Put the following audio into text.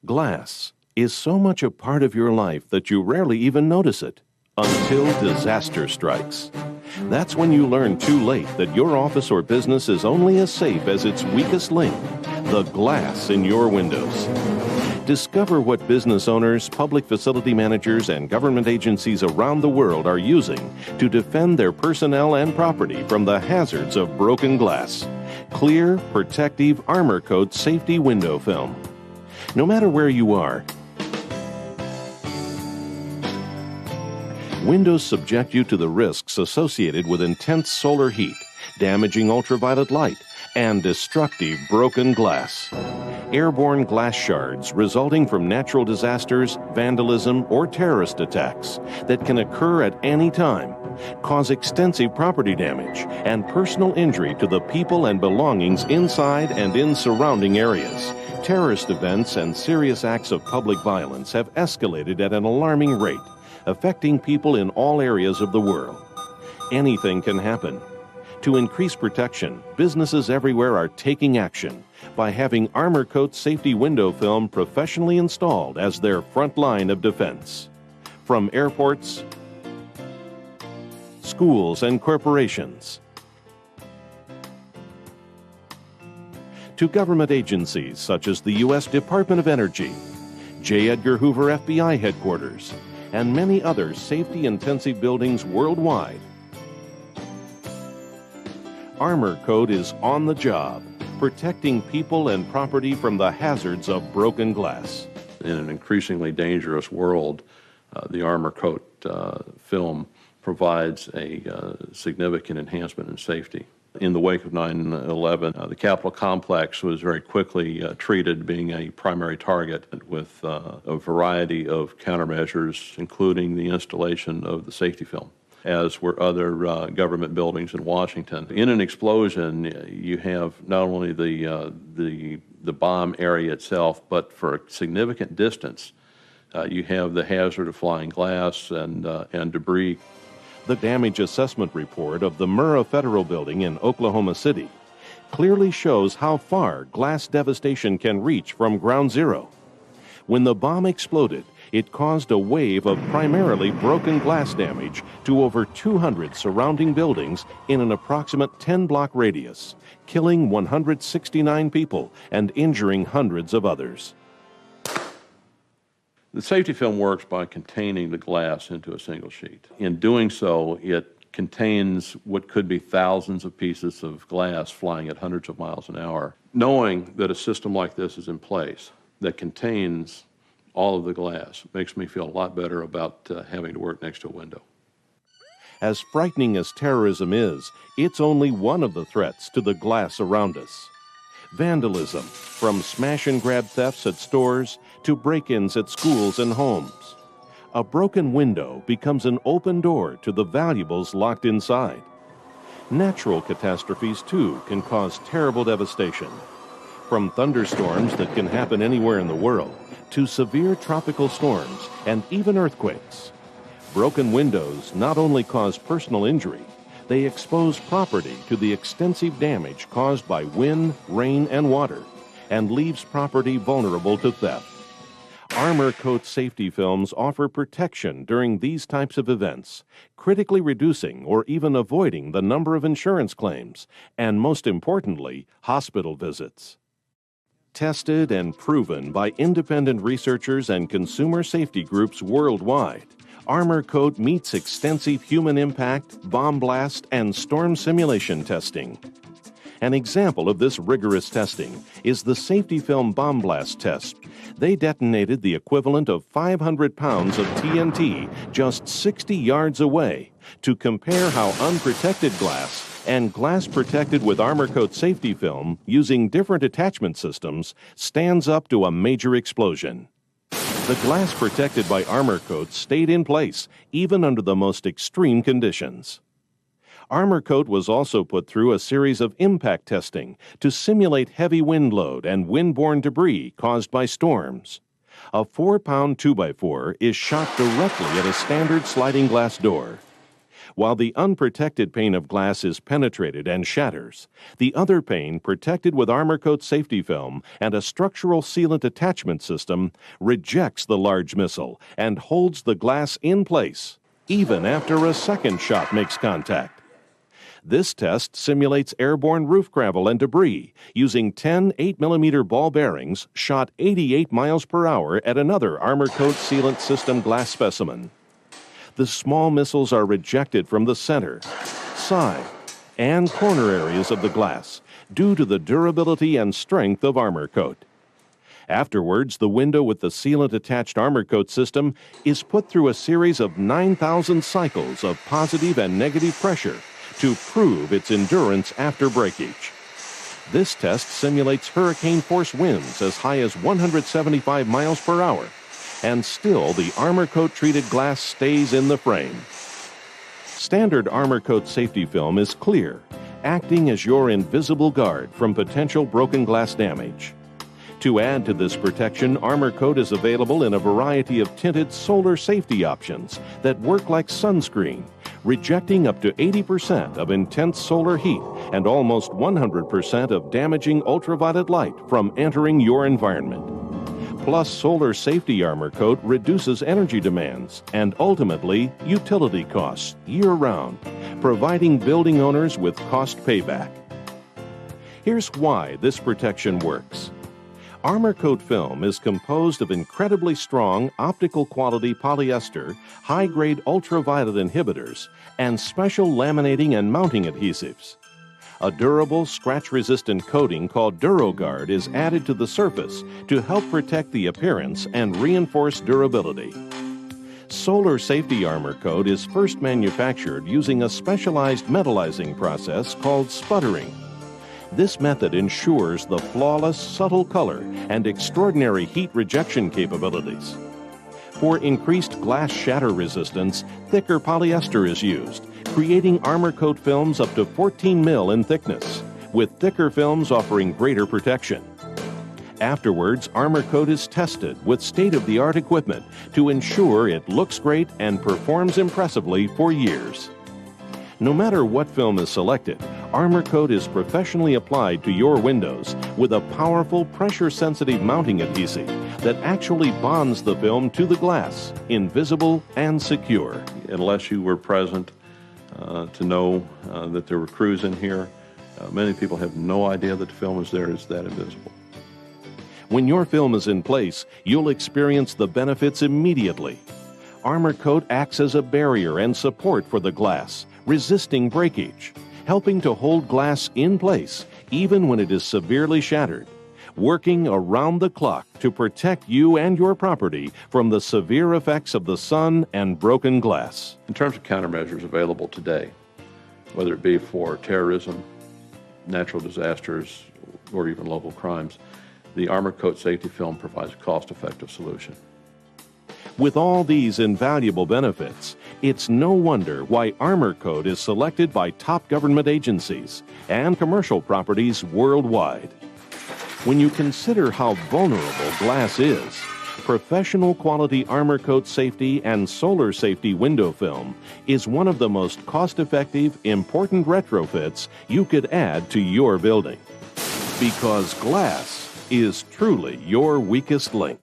Glass is so much a part of your life that you rarely even notice it until disaster strikes. That's when you learn too late that your office or business is only as safe as its weakest link, the glass in your windows. Discover what business owners, public facility managers, and government agencies around the world are using to defend their personnel and property from the hazards of broken glass. Clear, protective Armor Coat safety window film. No matter where you are, windows subject you to the risks associated with intense solar heat, damaging ultraviolet light, and destructive broken glass. Airborne glass shards resulting from natural disasters, vandalism, or terrorist attacks that can occur at any time cause extensive property damage and personal injury to the people and belongings inside and in surrounding areas. Terrorist events and serious acts of public violence have escalated at an alarming rate, affecting people in all areas of the world. Anything can happen. To increase protection, businesses everywhere are taking action by having Armor Coat safety window film professionally installed as their front line of defense. From airports, schools, and corporations, to government agencies such as the U.S. Department of Energy, J. Edgar Hoover FBI headquarters, and many other safety-intensive buildings worldwide. Armor Coat is on the job, protecting people and property from the hazards of broken glass. In an increasingly dangerous world, the Armor Coat film provides a significant enhancement in safety. In the wake of 9/11, the Capitol complex was very quickly treated being a primary target with a variety of countermeasures, including the installation of the safety film, as were other government buildings in Washington. In an explosion, you have not only the bomb area itself, but for a significant distance, you have the hazard of flying glass and debris. The damage assessment report of the Murrah Federal Building in Oklahoma City clearly shows how far glass devastation can reach from ground zero. When the bomb exploded, it caused a wave of primarily broken glass damage to over 200 surrounding buildings in an approximate 10-block radius, killing 169 people and injuring hundreds of others. The safety film works by containing the glass into a single sheet. In doing so, it contains what could be thousands of pieces of glass flying at hundreds of miles an hour. Knowing that a system like this is in place that contains all of the glass makes me feel a lot better about having to work next to a window. As frightening as terrorism is, it's only one of the threats to the glass around us. Vandalism, from smash-and-grab thefts at stores to break-ins at schools and homes. A broken window becomes an open door to the valuables locked inside. Natural catastrophes, too, can cause terrible devastation. From thunderstorms that can happen anywhere in the world to severe tropical storms and even earthquakes. Broken windows not only cause personal injury, they expose property to the extensive damage caused by wind, rain, and water, and leaves property vulnerable to theft. Armor Coat safety films offer protection during these types of events, critically reducing or even avoiding the number of insurance claims, and most importantly, hospital visits. Tested and proven by independent researchers and consumer safety groups worldwide, Armor Coat meets extensive human impact, bomb blast, and storm simulation testing. An example of this rigorous testing is the safety film bomb blast test. They detonated the equivalent of 500 pounds of TNT just 60 yards away to compare how unprotected glass and glass protected with Armor Coat safety film using different attachment systems stands up to a major explosion. The glass protected by Armor Coat stayed in place even under the most extreme conditions. Armor Coat was also put through a series of impact testing to simulate heavy wind load and windborne debris caused by storms. A 4-pound 2x4 is shot directly at a standard sliding glass door. While the unprotected pane of glass is penetrated and shatters, the other pane, protected with Armor Coat safety film and a structural sealant attachment system, rejects the large missile and holds the glass in place, even after a second shot makes contact. This test simulates airborne roof gravel and debris using 10 8mm ball bearings shot 88 miles per hour at another Armor Coat sealant system glass specimen. The small missiles are rejected from the center, side, and corner areas of the glass due to the durability and strength of Armor Coat. Afterwards, the window with the sealant-attached Armor Coat system is put through a series of 9,000 cycles of positive and negative pressure to prove its endurance after breakage. This test simulates hurricane-force winds as high as 175 miles per hour, and still the Armor Coat treated glass stays in the frame. Standard Armor Coat safety film is clear, acting as your invisible guard from potential broken glass damage. To add to this protection, Armor Coat is available in a variety of tinted solar safety options that work like sunscreen, rejecting up to 80% of intense solar heat and almost 100% of damaging ultraviolet light from entering your environment. Plus, solar safety Armor Coat reduces energy demands and ultimately utility costs year-round, providing building owners with cost payback. Here's why this protection works. Armor Coat film is composed of incredibly strong optical quality polyester, high-grade ultraviolet inhibitors, and special laminating and mounting adhesives. A durable, scratch-resistant coating called Guard is added to the surface to help protect the appearance and reinforce durability. Solar Safety Armor Coat is first manufactured using a specialized metallizing process called sputtering. This method ensures the flawless, subtle color and extraordinary heat rejection capabilities. For increased glass shatter resistance, thicker polyester is used, creating Armor Coat films up to 14 mil in thickness, with thicker films offering greater protection. Afterwards, Armor Coat is tested with state-of-the-art equipment to ensure it looks great and performs impressively for years. No matter what film is selected, Armor Coat is professionally applied to your windows with a powerful pressure-sensitive mounting adhesive that actually bonds the film to the glass, invisible and secure. Unless you were present to know that there were crews in here, many people have no idea that the film is there. It's that invisible. When your film is in place, you'll experience the benefits immediately. Armor Coat acts as a barrier and support for the glass, resisting breakage, helping to hold glass in place even when it is severely shattered, working around the clock to protect you and your property from the severe effects of the sun and broken glass. In terms of countermeasures available today, whether it be for terrorism, natural disasters, or even local crimes, the Armor Coat safety film provides a cost-effective solution. With all these invaluable benefits, it's no wonder why Armor Coat is selected by top government agencies and commercial properties worldwide. When you consider how vulnerable glass is, professional quality Armor Coat safety and solar safety window film is one of the most cost-effective, important retrofits you could add to your building. Because glass is truly your weakest link.